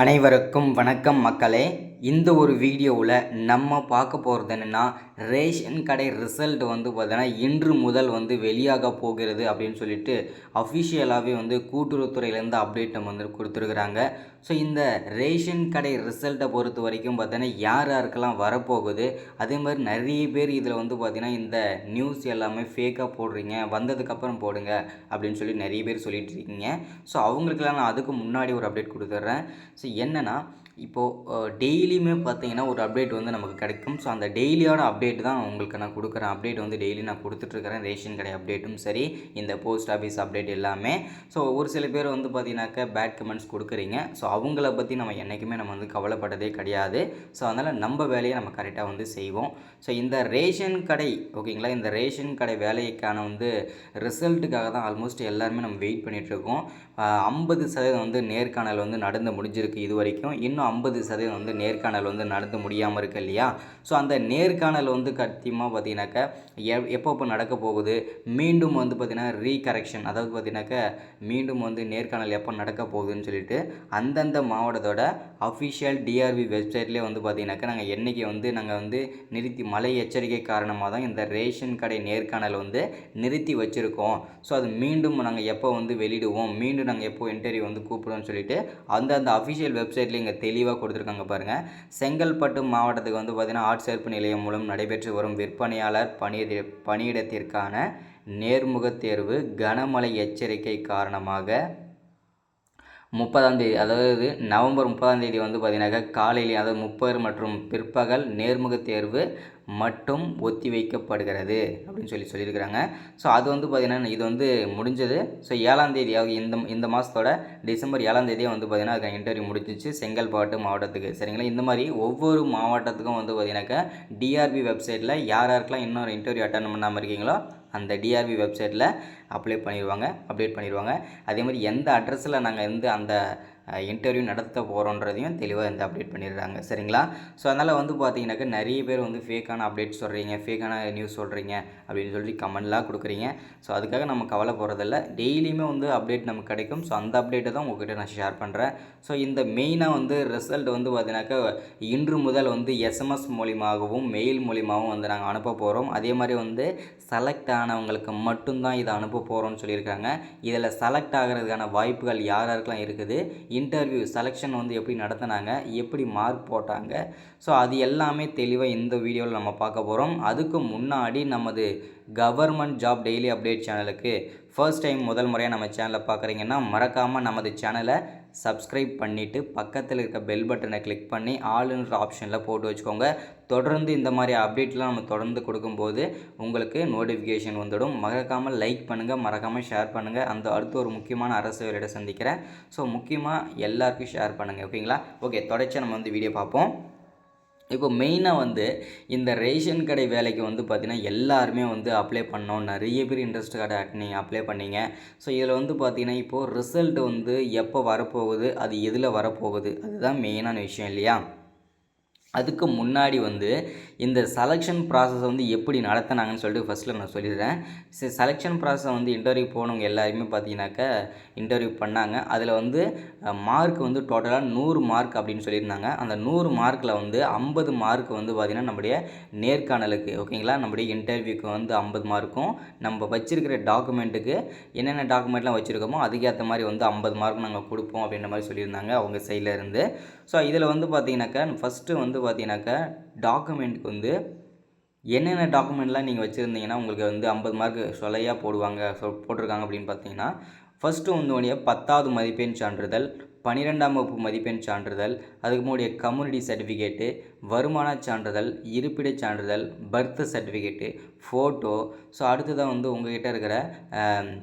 அனைவருக்கும் வணக்கம் மக்களே. இந்த ஒரு வீடியோவில் நம்ம பார்க்க போகிறது என்னென்னா, ரேஷன் கடை ரிசல்ட் வந்து பார்த்தீங்கன்னா இன்று முதல் வந்து வெளியாக போகிறது அப்படின்னு சொல்லிட்டு அஃபிஷியலாகவே வந்து கூட்டுறவுத்துறையிலேருந்து அப்டேட் நம்ம வந்து கொடுத்துருக்குறாங்க. ஸோ இந்த ரேஷன் கடை ரிசல்ட்டை பொறுத்த வரைக்கும் பார்த்தீங்கன்னா யார் யாருக்கெல்லாம் வரப்போகுது, அதே மாதிரி நிறைய பேர் இதில் வந்து பார்த்திங்கன்னா இந்த நியூஸ் எல்லாமே ஃபேக்காக போடுறீங்க, வந்ததுக்கப்புறம் போடுங்க அப்படின்னு சொல்லி நிறைய பேர் சொல்லிகிட்டு இருக்கீங்க. ஸோ அவங்களுக்கெல்லாம் நான் அதுக்கு முன்னாடி ஒரு அப்டேட் கொடுத்துட்றேன். ஸோ என்னென்னா, இப்போது டெய்லியுமே பார்த்தீங்கன்னா ஒரு அப்டேட் வந்து நமக்கு கிடைக்கும். ஸோ அந்த டெய்லியோட அப்டேட் தான் உங்களுக்கு நான் கொடுக்குறேன். அப்டேட் வந்து டெய்லி நான் கொடுத்துட்ருக்கிறேன். ரேஷன் கடை அப்டேட்டும் சரி, இந்த போஸ்ட் ஆஃபீஸ் அப்டேட் எல்லாமே. ஸோ ஒரு சில பேர் வந்து பார்த்தீங்கன்னாக்கா பேட் கமெண்ட்ஸ் கொடுக்குறீங்க. ஸோ அவங்கள பற்றி நம்ம என்றைக்குமே நம்ம வந்து கவலைப்பட்டதே கிடையாது. ஸோ அதனால் நம்ம வேலையை நம்ம கரெக்டாக வந்து செய்வோம். ஸோ இந்த ரேஷன் கடை ஓகேங்களா, இந்த ரேஷன் கடை வேலைக்கான வந்து ரிசல்ட்டுக்காக தான் ஆல்மோஸ்ட் எல்லாருமே நம்ம வெயிட் பண்ணிகிட்ருக்கோம். 50% வந்து நேர்காணல் வந்து நடந்து முடிஞ்சிருக்கு இது வரைக்கும். இன்னும் 50% வந்து நேர்காணல் வந்து நடந்து முடியாமல் இருக்கு இல்லையா. ஸோ அந்த நேர்காணல் வந்து கத்தியமாக பார்த்தீங்கன்னாக்கா எப்போ நடக்க போகுது, மீண்டும் வந்து பார்த்திங்கன்னா ரீகரெக்ஷன், அதாவது பார்த்தீங்கன்னாக்கா மீண்டும் வந்து நேர்காணல் எப்போ நடக்க போகுதுன்னு சொல்லிட்டு அந்தந்த மாவட்டத்தோட அஃபிஷியல் டிஆர்பி வெப்சைட்லேயே வந்து பார்த்திங்கனாக்கா நாங்கள் வந்து நிறுத்தி மழை எச்சரிக்கை காரணமாக தான் இந்த ரேஷன் கடை நேர்காணல் வந்து நிறுத்தி வச்சுருக்கோம். ஸோ அது மீண்டும் நாங்கள் எப்போ வந்து வெளியிடுவோம், மீண்டும் நாங்கள் எப்போ இன்டர்வியூ வந்து கூப்பிடுவோம்னு சொல்லிட்டு அந்த அஃபிஷியல் வெப்சைட்டில் இங்கே தெளிவாக கொடுத்துருக்காங்க பாருங்கள். செங்கல்பட்டு மாவட்டத்துக்கு வந்து பார்த்திங்கன்னா ஆட்சேர்ப்பு நிலையம் மூலம் நடைபெற்று வரும் விற்பனையாளர் பணியிடத்திற்கான நேர்முகத் தேர்வு கனமழை எச்சரிக்கை காரணமாக 30ஆம் தேதி, அதாவது நவம்பர் 30ஆம் தேதி வந்து பார்த்தீங்கன்னாக்கா காலையில், அதாவது 30 மற்றும் பிற்பகல் நேர்முகத் தேர்வு மட்டும் ஒத்திவைக்கப்படுகிறது அப்படின்னு சொல்லியிருக்கிறாங்க. ஸோ அது வந்து பார்த்திங்கன்னா இது வந்து முடிஞ்சது. ஸோ 7ஆம் தேதி, இந்த மாதத்தோட டிசம்பர் 7ஆம் தேதியே வந்து பார்த்திங்கன்னா அதுக்கு இன்டர்வியூ முடிஞ்சிச்சு செங்கல்பட்டு மாவட்டத்துக்கு. சரிங்களா, இந்த மாதிரி ஒவ்வொரு மாவட்டத்துக்கும் வந்து பார்த்திங்கனாக்கா டிஆர்பி வெப்சைட்டில் யாருக்கெல்லாம் இன்னொரு இன்டர்வியூ அட்டன் பண்ணாமல் இருக்கீங்களோ அந்த டிஆர்பி வெப்சைட்டில் அப்டேட் பண்ணிடுவாங்க. அதே மாதிரி எந்த அட்ரஸில் நாங்கள் வந்து அந்த இன்டர்வியூ நடத்த போகிறோன்றதையும் தெளிவாக வந்து அப்டேட் பண்ணிடுறாங்க. சரிங்களா. ஸோ அதனால் வந்து பார்த்தீங்கன்னாக்கா நிறைய பேர் வந்து ஃபேக்கான அப்டேட் சொல்கிறீங்க, ஃபேக்கான நியூஸ் சொல்கிறீங்க அப்படின்னு சொல்லி கமெண்ட்லாம் கொடுக்குறீங்க. ஸோ அதுக்காக நம்ம கவலை போகிறதில்ல. டெய்லியுமே வந்து அப்டேட் நமக்கு கிடைக்கும். ஸோ அந்த அப்டேட்டை தான் உங்கள்கிட்ட நான் ஷேர் பண்ணுறேன். ஸோ இந்த மெயினாக வந்து ரிசல்ட் வந்து பார்த்தீங்கன்னாக்கா இன்று முதல் வந்து எஸ்எம்எஸ் மூலியமாகவும் மெயில் மூலியமாகவும் வந்து நாங்கள் அனுப்ப போகிறோம். அதே மாதிரி வந்து செலக்ட் ஆனவங்களுக்கு மட்டும்தான் இதை அனுப்ப போகிறோம்னு சொல்லியிருக்காங்க. இதில் செலக்ட் ஆகிறதுக்கான வாய்ப்புகள் யாருக்கெல்லாம் இருக்குது, இன்டர்வியூ செலெக்ஷன் வந்து எப்படி நடத்தினாங்க, எப்படி மார்க் போட்டாங்க, ஸோ அது எல்லாமே தெளிவாக இந்த வீடியோவில் நம்ம பார்க்க போகிறோம். அதுக்கு முன்னாடி நமது கவர்மெண்ட் ஜாப் டெய்லி அப்டேட் சேனலுக்கு ஃபர்ஸ்ட் டைம் முதல் முறையாக நம்ம சேனலை பார்க்குறீங்கன்னா மறக்காமல் நமது சேனலை சப்ஸ்கிரைப் பண்ணிவிட்டு பக்கத்தில் இருக்க பெல் பட்டனை கிளிக் பண்ணி ஆல்ன்ற ஆப்ஷனில் போட்டு வச்சுக்கோங்க. தொடர்ந்து இந்த மாதிரி அப்டேட்லாம் நம்ம தொடர்ந்து கொடுக்கும்போது உங்களுக்கு நோட்டிஃபிகேஷன் வந்துடும். மறக்காமல் லைக் பண்ணுங்கள், மறக்காமல் ஷேர் பண்ணுங்கள். அடுத்து ஒரு முக்கியமான அரசு வேலையிட சந்திக்கிறேன். ஸோ முக்கியமாக எல்லாருக்கும் ஷேர் பண்ணுங்கள். ஓகேங்களா. ஓகே, தொடர்ச்சியாக நம்ம வந்து வீடியோ பார்ப்போம். இப்போ மெயினாக வந்து இந்த ரேஷன் கடை வேலைக்கு வந்து பார்த்திங்கன்னா எல்லாருமே வந்து அப்ளை பண்ணோம். நிறைய பேர் இன்ட்ரெஸ்ட் கார்டு அப்ளை பண்ணிங்க. ஸோ இதில் வந்து பார்த்திங்கன்னா இப்போது ரிசல்ட் வந்து எப்போ வரப்போகுது, அது எதில் வரப்போகுது, அதுதான் மெயினான விஷயம் இல்லையா. அதுக்கு முன்னாடி வந்து இந்த செலெக்ஷன் ப்ராசஸ் வந்து எப்படி நடத்தினாங்கன்னு சொல்லிட்டு ஃபஸ்ட்டில் நான் சொல்லிடுறேன். செலெக்ஷன் ப்ராசஸை வந்து இன்டர்வியூ போனவங்க எல்லாருமே பார்த்தீங்கன்னாக்கா இன்டர்வியூ பண்ணாங்க. அதில் வந்து மார்க் வந்து டோட்டலாக 100 மார்க் அப்படின்னு சொல்லியிருந்தாங்க. அந்த 100 மார்க்கில் வந்து 50 மார்க் வந்து பார்த்திங்கன்னா நம்முடைய நேர்காணலுக்கு, ஓகேங்களா, நம்முடைய இன்டர்வியூக்கு வந்து 50 மார்க்கும், நம்ம வச்சுருக்கிற டாக்குமெண்ட்டுக்கு என்னென்ன டாக்குமெண்ட்லாம் வச்சுருக்கோமோ அதுக்கேற்ற மாதிரி வந்து 50 மார்க் நாங்கள் கொடுப்போம் அப்படின்ற மாதிரி சொல்லியிருந்தாங்க அவங்க சைடில் இருந்து. ஸோ இதில் வந்து பார்த்திங்கனாக்கா ஃபஸ்ட்டு வந்து பார்த்திங்கனாக்கா டாக்குமெண்ட்டுக்கு வந்து என்னென்ன டாக்குமெண்ட்லாம் நீங்கள் வச்சுருந்தீங்கன்னா உங்களுக்கு வந்து 50 மார்க் சொலையாக போட்டிருக்காங்க அப்படின்னு பார்த்தீங்கன்னா, ஃபஸ்ட்டு உங்களுடைய 10வது மதிப்பெண் சான்றிதழ், 12ஆம் வகுப்பு மதிப்பெண் சான்றிதழ், அதுக்கு முன்னாடிய கம்யூனிட்டி சர்டிஃபிகேட்டு, வருமான சான்றிதழ், இருப்பிடச் சான்றிதழ், பர்த் சர்டிஃபிகேட்டு, ஃபோட்டோ. ஸோ அடுத்ததான் வந்து உங்கள்கிட்ட இருக்கிற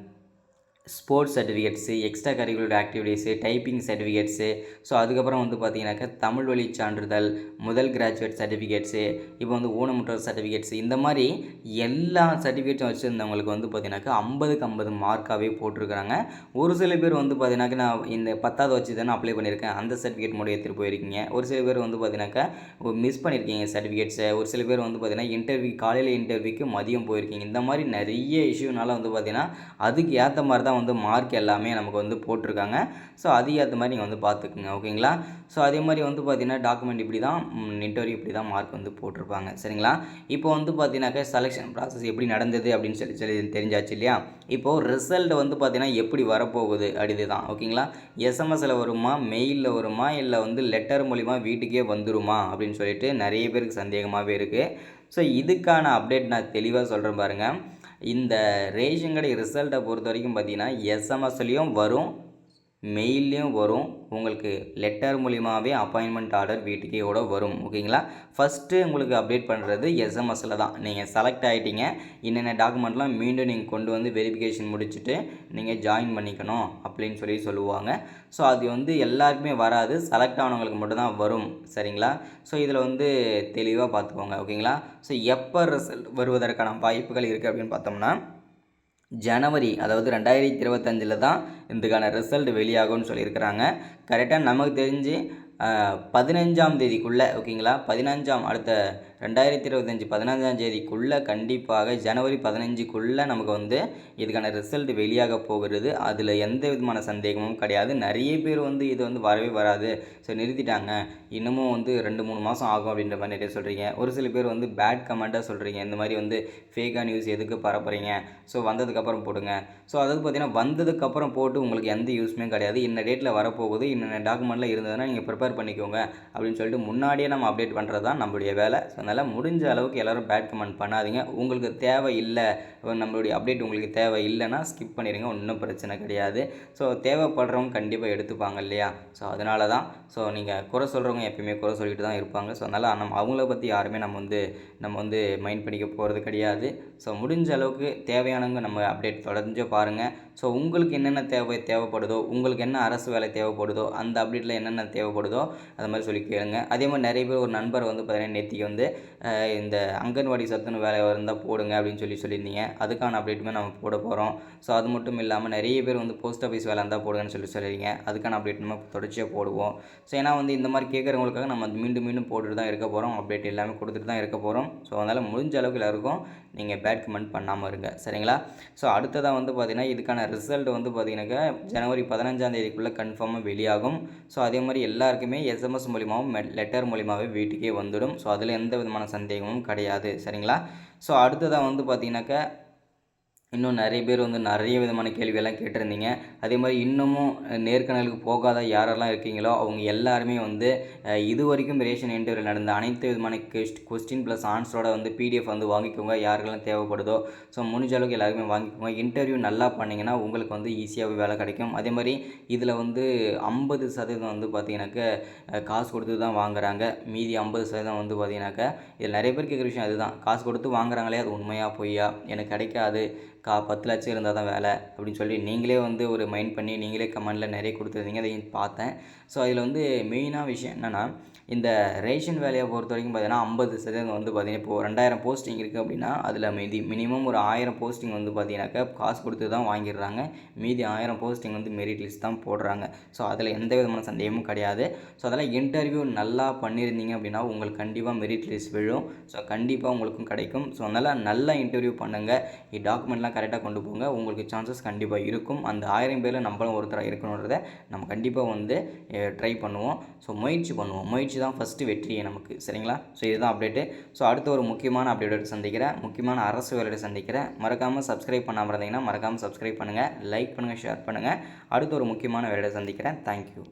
sports certificates, extra curricular activities, typing certificates. So அதுக்கப்புறம் வந்து பார்த்தீங்கன்னாக்கா தமிழ் வழி சான்றிதழ், முதல் கிராஜுவேட் சர்டிஃபிகேட்ஸு, இப்போ வந்து ஊனமுற்றோர் சர்டிஃபிகேட்ஸு, இந்த மாதிரி எல்லா சர்டிஃபிகேட்ஸும் வச்சுருந்தவங்களுக்கு வந்து பார்த்தீங்கன்னாக்கா 50க்கு 50 மார்க்காகவே போட்டிருக்கிறாங்க. ஒரு சில பேர் வந்து பார்த்தீங்கன்னாக்கா நான் இந்த 10வது வச்சு தானே அப்ளை பண்ணியிருக்கேன், அந்த சர்டிஃபிகேட் மட்டும் எடுத்துகிட்டு போயிருக்கீங்க. ஒரு சில பேர் வந்து பார்த்தீங்கன்னாக்கா மிஸ் பண்ணியிருக்கீங்க சர்டிஃபிகேட்ஸை. ஒரு சில பேர் வந்து பார்த்தீங்கன்னா காலையில் இன்டர்வியூக்கு மதியம் போயிருக்கீங்க. இந்த மாதிரி நிறைய இஷ்யூனால வந்து பார்த்தீங்கன்னா அதுக்கு ஏற்ற மாதிரி தான் தான் வந்து மார்க் எல்லாமே நமக்கு வந்து போட்டிருக்காங்க. ஸோ அதுக்கு ஏற்ற மாதிரி நீங்கள் வந்து பார்த்துக்குங்க. ஓகேங்களா? ஸோ அதே மாதிரி வந்து பார்த்தீங்கன்னா டாக்குமெண்ட் இப்படி தான், இன்டர்வியூ இப்படி தான் மார்க் வந்து போட்டிருப்பாங்க. சரிங்களா? இப்போ வந்து பார்த்தீங்கன்னாக்கா செலெக்ஷன் ப்ராசஸ் எப்படி நடந்தது அப்படின்னு சொல்லி சொல்லி தெரிஞ்சாச்சு இல்லையா? இப்போது ரிசல்ட் வந்து பார்த்தீங்கன்னா எப்படி வரப்போகுது அப்படி தான். ஓகேங்களா? எஸ்எம்எஸ்ல வருமா, மெயிலில் வருமா, இல்லை வந்து லெட்டர் மூலிமா வீட்டுக்கே வந்துருமா அப்படின்னு சொல்லிட்டு நிறைய பேருக்கு சந்தேகமாகவே இருக்குது. ஸோ இதுக்கான அப்டேட் நான் தெளிவாக சொல்கிறேன் பாருங்கள். இந்த ரேஷன் கடை ரிசல்ட்டை பொறுத்த வரைக்கும் பார்த்தீங்கன்னா எஸ்எம்எஸ்லேயும் வரும், மெயில்லையும் வரும். உங்களுக்கு லெட்டர் மூலிமாவே அப்பாயின்மெண்ட் ஆர்டர் வீட்டுக்கே கூட வரும். ஓகேங்களா? ஃபஸ்ட்டு உங்களுக்கு அப்டேட் பண்ணுறது எஸ்எம்எஸ்ஸில் தான். நீங்கள் செலக்ட் ஆகிட்டீங்க, என்னென்ன டாக்குமெண்ட்லாம் மீண்டும் நீங்கள் கொண்டு வந்து வெரிஃபிகேஷன் முடிச்சுட்டு நீங்கள் ஜாயின் பண்ணிக்கணும் அப்படின்னு சொல்லி சொல்லுவாங்க. ஸோ அது வந்து எல்லாருக்குமே வராது, செலக்ட் ஆனவங்களுக்கு மட்டும்தான் வரும். சரிங்களா? ஸோ இதில் வந்து தெளிவாக பார்த்துக்கோங்க. ஓகேங்களா? ஸோ எப்போ ரிசல்ட் வருவதற்கான வாய்ப்புகள் இருக்குது அப்படின்னு பார்த்தோம்னா ஜனவரி, அதாவது 2025 தான் இதுக்கான ரிசல்ட் வெளியாகும்னு சொல்லியிருக்கிறாங்க. கரெக்டாக நமக்கு தெரிஞ்சு 15ஆம் தேதிக்குள்ளே, ஓகேங்களா, அடுத்த 2025 15ஆம் தேதிக்குள்ளே கண்டிப்பாக ஜனவரி 15க்குள்ளே நமக்கு வந்து இதுக்கான ரிசல்ட் வெளியாக போகிறது. அதில் எந்த விதமான சந்தேகமும் கிடையாது. நிறைய பேர் வந்து இது வந்து வரவே வராது, ஸோ நிறுத்திட்டாங்க, இன்னமும் வந்து 2-3 மாதம் ஆகும் அப்படின்ற மாதிரி நிறைய சொல்கிறீங்க. ஒரு சில பேர் வந்து பேட் கமெண்ட்டாக சொல்கிறீங்க, இந்த மாதிரி வந்து ஃபேக்காக நியூஸ் எதுக்கு பரப்புறீங்க, ஸோ வந்ததுக்கப்புறம் போடுங்க. ஸோ அதாவது பார்த்திங்கன்னா வந்ததுக்கப்புறம் போட்டு உங்களுக்கு எந்த யூஸுமே கிடையாது. இந்த டேட்டில் வரப்போகுது, இன்னென்ன டாக்குமெண்ட்லாம் இருந்ததுன்னா நீங்கள் ப்ரிப்பேர் பண்ணிக்கோங்க அப்படின்னு சொல்லிட்டு முன்னாடியே நம்ம அப்டேட் பண்ணுறது தான் நம்மளுடைய வேலை. ஸோ அதனால் முடிஞ்ச அளவுக்கு எல்லோரும் பேட் கமெண்ட் பண்ணாதீங்க. உங்களுக்கு தேவை இல்லை, நம்மளுடைய அப்டேட் உங்களுக்கு தேவை இல்லைன்னா ஸ்கிப் பண்ணிடுங்க, ஒன்றும் பிரச்சனை கிடையாது. ஸோ தேவைப்படுறவங்க கண்டிப்பாக எடுத்துப்பாங்க இல்லையா? ஸோ அதனால தான். ஸோ நீங்கள் குறை சொல்கிறவங்க எப்பயுமே குறை சொல்லிட்டு தான் இருப்பாங்க. ஸோ அதனால் அவங்கள பற்றி யாருமே நம்ம வந்து மைண்ட் பண்ணிக்க போகிறது கிடையாது. ஸோ முடிஞ்ச அளவுக்கு தேவையானவங்க நம்ம அப்டேட் தொடர்ந்து பாருங்கள். ஸோ உங்களுக்கு என்னென்ன தேவைப்படுதோ, உங்களுக்கு என்ன அரசு வேலை தேவைப்படுதோ, அந்த அப்டேட்டில் என்னென்ன தேவைப்படுதோ அது மாதிரி சொல்லி கேளுங்க. அதே மாதிரி நிறைய பேர் ஒரு நண்பர் வந்து பார்த்தீங்கன்னா நேத்திக்கு வந்து இந்த அங்கன்வாடி சத்துணவு வேலை இருந்தால் போடுங்க அப்படின்னு சொல்லியிருந்தீங்க. அதுக்கான அப்டேட்டுமே நம்ம போட போகிறோம். ஸோ அது மட்டும் இல்லாமல் நிறைய பேர் வந்து போஸ்ட் ஆஃபீஸ் வேலை இருந்தால் போடுங்கன்னு சொல்லியிருக்கீங்க. அதுக்கான அப்டேட் நம்ம தொடர்ச்சியாக போடுவோம். ஸோ ஏன்னா வந்து இந்த மாதிரி கேட்குறவங்களுக்காக நம்ம மீண்டும் போட்டுட்டு தான் இருக்க போகிறோம், அப்டேட் எல்லாமே கொடுத்துட்டு தான் இருக்க போகிறோம். ஸோ அதனால் முடிஞ்ச அளவுக்கு எல்லாருக்கும் நீங்கள் பேட் கமெண்ட் பண்ணாமல் இருங்க. சரிங்களா? ஸோ அடுத்ததாக வந்து பார்த்திங்கன்னா இதுக்கான ரிசல்ட் வந்து பார்த்திங்கனாக்கா ஜனவரி 15ஆம் தேதிக்குள்ளே கன்ஃபார்மாக வெளியாகும். ஸோ அதே மாதிரி எல்லாருக்குமே எஸ்எம்எஸ் மூலிமாவும் லெட்டர் மூலிமாவே வீட்டுக்கே வந்துடும். ஸோ அதில் எந்த விதமான சந்தேகமும் கிடையாது. சரிங்களா? ஸோ அடுத்ததாக வந்து பார்த்திங்கனாக்கா இன்னும் நிறைய பேர் வந்து நிறைய விதமான கேள்வியெல்லாம் கேட்டிருந்தீங்க. அதே மாதிரி இன்னமும் நேர்காணலுக்கு போகாத யாரெல்லாம் இருக்கீங்களோ அவங்க எல்லாருமே வந்து இது வரைக்கும் ரேஷன் இன்டர்வியூ நடந்த அனைத்து விதமான கொஸ்டின் ப்ளஸ் ஆன்சரோட வந்து பிடிஎஃப் வந்து வாங்கிக்கோங்க, யாருக்கெல்லாம் தேவைப்படுதோ. ஸோ முடிஞ்ச அளவுக்கு எல்லாருமே வாங்கிக்கோங்க. இன்டர்வியூ நல்லா பண்ணிங்கன்னா உங்களுக்கு வந்து ஈஸியாகவே வேலை கிடைக்கும். அதே மாதிரி இதில் வந்து 50% வந்து பார்த்தீங்கன்னாக்கா காசு கொடுத்து தான் வாங்குறாங்க, மீதி 50% வந்து பார்த்தீங்கன்னாக்கா இதில் நிறைய பேர் கேட்குற விஷயம் அதுதான், காசு கொடுத்து வாங்குறாங்களே அது உண்மையா பொய்யா, எனக்கு கிடைக்காது, 10 லட்சம் இருந்தால் தான் வேலை அப்படின்னு சொல்லி நீங்களே வந்து ஒரு மைண்ட் பண்ணி நீங்களே கமெண்டில் நிறைய கொடுத்துருந்தீங்க, அதையும் பார்த்தேன். ஸோ அதில் வந்து மெயினாக விஷயம் என்னென்னா இந்த ரேஷன் வேலையை பொறுத்த வரைக்கும் பார்த்தீங்கன்னா 50% வந்து பார்த்திங்கன்னா இப்போது 2000 போஸ்டிங் இருக்குது அப்படின்னா அதில் மினிமம் ஒரு 1000 போஸ்டிங் வந்து பார்த்தீங்கன்னாக்கா காசு கொடுத்து தான் வாங்கிடுறாங்க, மீதி 1000 போஸ்டிங் வந்து மெரிட் லிஸ்ட் தான் போடுறாங்க. ஸோ அதில் எந்த விதமான சந்தேகமும் கிடையாது. ஸோ அதெல்லாம் இன்டர்வியூ நல்லா பண்ணியிருந்தீங்க அப்படின்னா உங்களுக்கு கண்டிப்பாக மெரிட் லிஸ்ட் விழும். ஸோ கண்டிப்பாக உங்களுக்கும் கிடைக்கும். ஸோ அதனால் நல்லா இன்டர்வியூ பண்ணுங்கள், டாக்குமெண்ட்லாம் கரெக்டாக கொண்டு போங்க, உங்களுக்கு சான்சஸ் கண்டிப்பாக இருக்கும். அந்த 1000 பேரில் நம்மளும் ஒருத்தராக இருக்கணுன்றதை நம்ம கண்டிப்பாக வந்து ட்ரை பண்ணுவோம். ஸோ முயற்சி பண்ணுவோம், முயற்சி தான் ஃபஸ்ட்டு வெற்றியே நமக்கு. சரிங்களா? ஸோ இதுதான் அப்டேட்டு. ஸோ அடுத்த ஒரு முக்கியமான அப்டேட்டோட சந்திக்கிறேன், முக்கியமான அரசு வேலையோட சந்திக்கிறேன். மறக்காமல் சப்ஸ்கிரைப் பண்ணாமல் இருந்தீங்கன்னா மறக்காமல் சப்ஸ்கிரைப் பண்ணுங்கள், லைக் பண்ணுங்கள், ஷேர் பண்ணுங்கள். அடுத்த ஒரு முக்கியமான வேலையோட சந்திக்கிறேன். தேங்க்யூ.